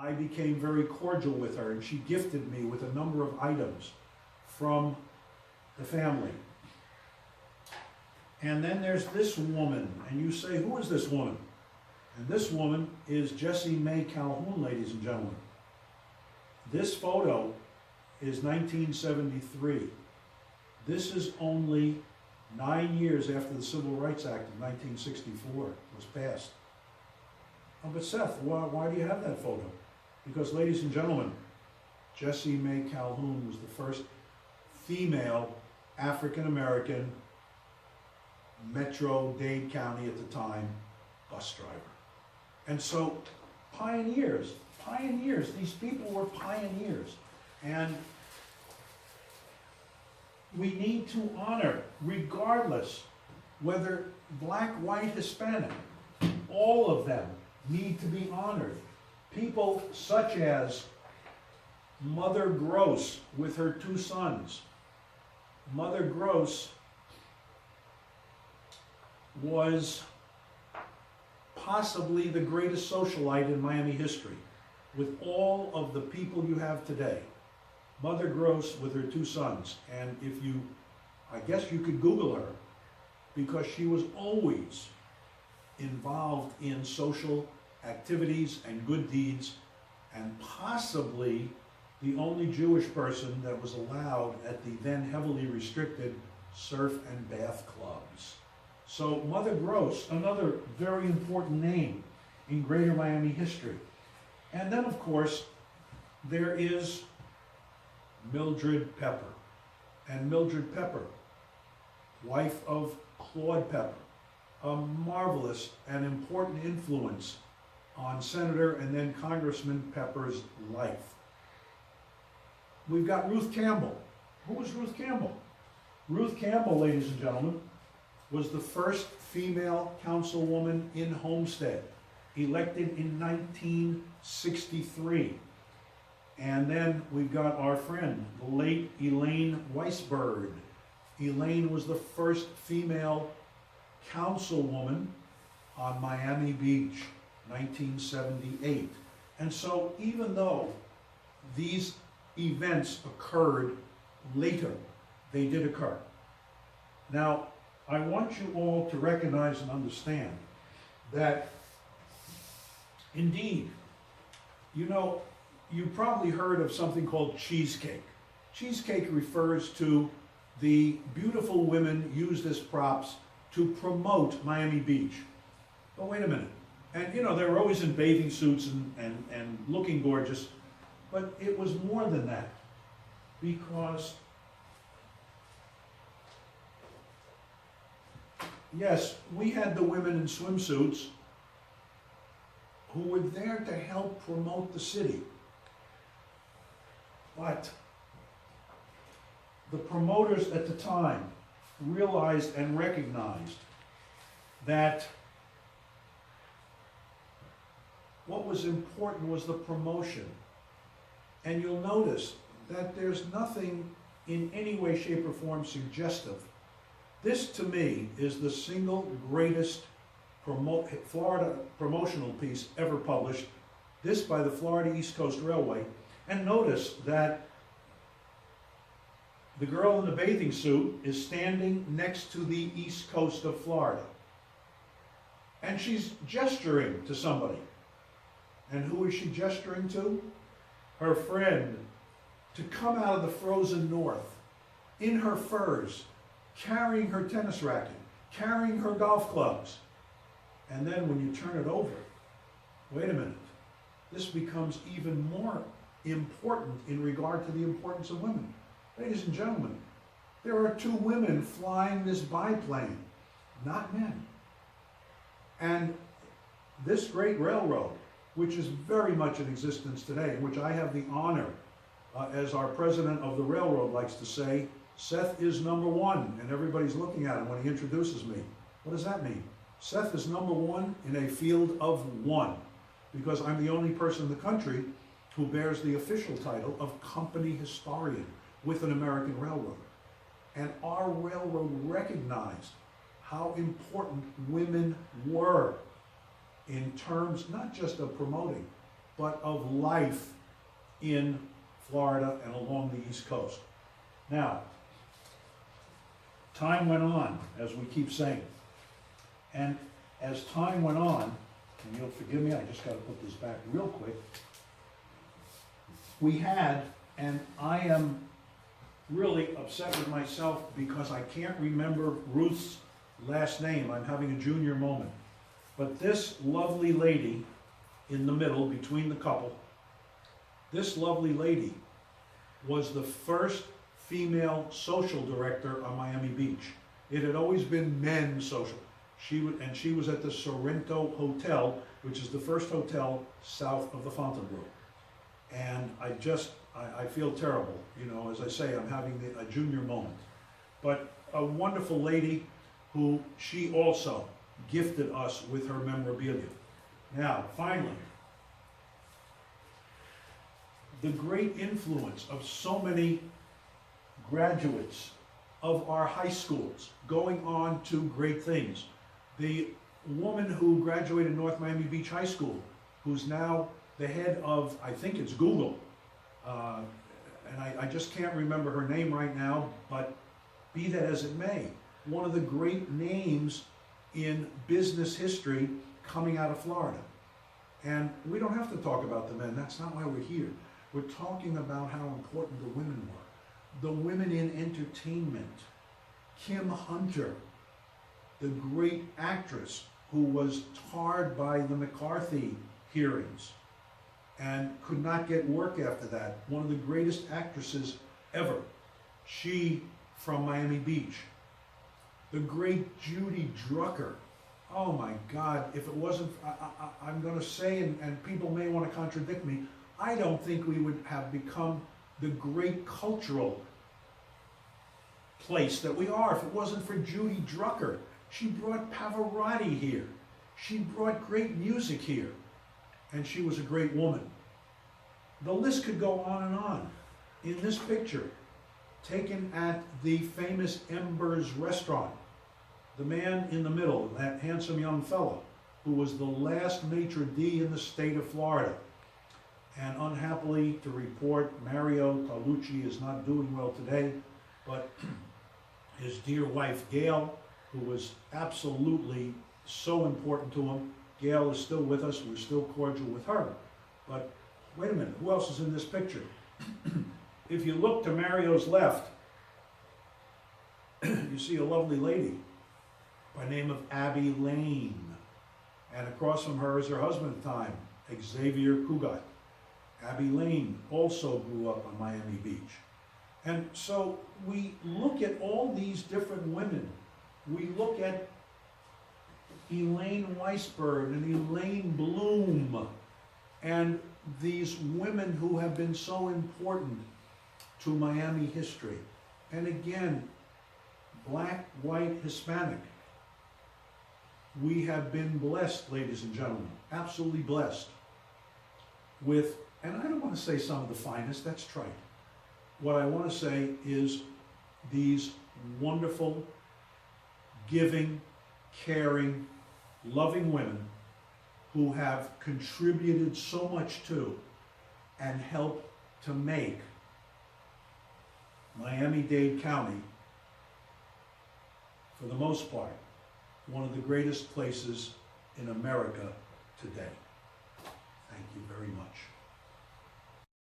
I became very cordial with her, and she gifted me with a number of items from the family. And then there's this woman, and you say, who is this woman? And this woman is Jessie Mae Calhoun, ladies and gentlemen. This photo is 1973. This is only 9 years after the Civil Rights Act of 1964 was passed. Oh, but Seth, why do you have that photo? Because, ladies and gentlemen, Jessie Mae Calhoun was the first female African-American Metro-Dade County at the time bus driver. And so, pioneers, these people were pioneers. And we need to honor, regardless whether black, white, Hispanic, all of them need to be honored. People such as Mother Gross with her 2 sons. Mother Gross was possibly the greatest socialite in Miami history, with all of the people you have today. Mother Gross with her 2 sons, and if you, I guess you could Google her, because she was always involved in social activities and good deeds, and possibly the only Jewish person that was allowed at the then heavily restricted surf and bath clubs. So Mother Gross, another very important name in Greater Miami history. And then, of course, there is Mildred Pepper. And Mildred Pepper, wife of Claude Pepper, a marvelous and important influence on Senator and then Congressman Pepper's life. We've got Ruth Campbell. Who was Ruth Campbell? Ruth Campbell, ladies and gentlemen, was the first female councilwoman in Homestead, elected in 1963. And then we've got our friend, the late Elaine Weisberg. Elaine was the first female councilwoman on Miami Beach, 1978. And so even though these events occurred later, they did occur. Now, I want you all to recognize and understand that, indeed, you know, you probably heard of something called cheesecake. Cheesecake refers to the beautiful women used as props to promote Miami Beach. But wait a minute. And you know, they were always in bathing suits and looking gorgeous, but it was more than that, because yes, we had the women in swimsuits who were there to help promote the city. But the promoters at the time realized and recognized that what was important was the promotion. And you'll notice that there's nothing in any way, shape, or form suggestive. This, to me, is the single greatest Florida promotional piece ever published. This by the Florida East Coast Railway. And notice that the girl in the bathing suit is standing next to the east coast of Florida. And she's gesturing to somebody. And who is she gesturing to? Her friend, to come out of the frozen north, in her furs, carrying her tennis racket, carrying her golf clubs. And then when you turn it over, wait a minute, this becomes even more important in regard to the importance of women. Ladies and gentlemen, there are 2 women flying this biplane, not men. And this great railroad, which is very much in existence today, which I have the honor, as our president of the railroad likes to say, Seth is #1, and everybody's looking at him when he introduces me. What does that mean? Seth is #1 in a field of 1, because I'm the only person in the country who bears the official title of company historian with an American railroad. And our railroad recognized how important women were in terms not just of promoting, but of life in Florida and along the East Coast. Now, time went on, as we keep saying. And as time went on, and you'll forgive me, I just got to put this back real quick. We had, and I am really upset with myself because I can't remember Ruth's last name. I'm having a junior moment. But this lovely lady in the middle between the couple, this lovely lady was the first female social director on Miami Beach. It had always been men's social. She was at the Sorrento Hotel, which is the first hotel south of the Fontainebleau. And I feel terrible, you know, as I say, I'm having a junior moment. But a wonderful lady who she also gifted us with her memorabilia. Now, finally, the great influence of so many graduates of our high schools going on to great things. The woman who graduated North Miami Beach High School, who's now the head of, I think it's Google, and I just can't remember her name right now, but be that as it may, one of the great names in business history coming out of Florida. And we don't have to talk about the men, that's not why we're here. We're talking about how important the women were. The women in entertainment. Kim Hunter, the great actress who was tarred by the McCarthy hearings and could not get work after that. One of the greatest actresses ever. She from Miami Beach. The great Judy Drucker. Oh my God, if it wasn't, I'm going to say, and people may want to contradict me, I don't think we would have become the great cultural place that we are if it wasn't for Judy Drucker. She brought Pavarotti here. She brought great music here. And she was a great woman. The list could go on and on. In this picture, taken at the famous Embers restaurant, the man in the middle, that handsome young fellow, who was the last maitre d' in the state of Florida. And unhappily to report, Mario Carlucci is not doing well today, but his dear wife, Gail, who was absolutely so important to him. Gail is still with us. We're still cordial with her. But wait a minute, who else is in this picture? If you look to Mario's left, you see a lovely lady by name of Abby Lane. And across from her is her husband at the time, Xavier Cugat. Abby Lane also grew up on Miami Beach. And so we look at all these different women. We look at Elaine Weisberg and Elaine Bloom and these women who have been so important to Miami history. And again, black, white, Hispanic. We have been blessed, ladies and gentlemen, absolutely blessed with, and I don't want to say some of the finest, that's trite. What I want to say is these wonderful, giving, caring, loving women who have contributed so much to and helped to make Miami-Dade County, for the most part, one of the greatest places in America today. Thank you very much.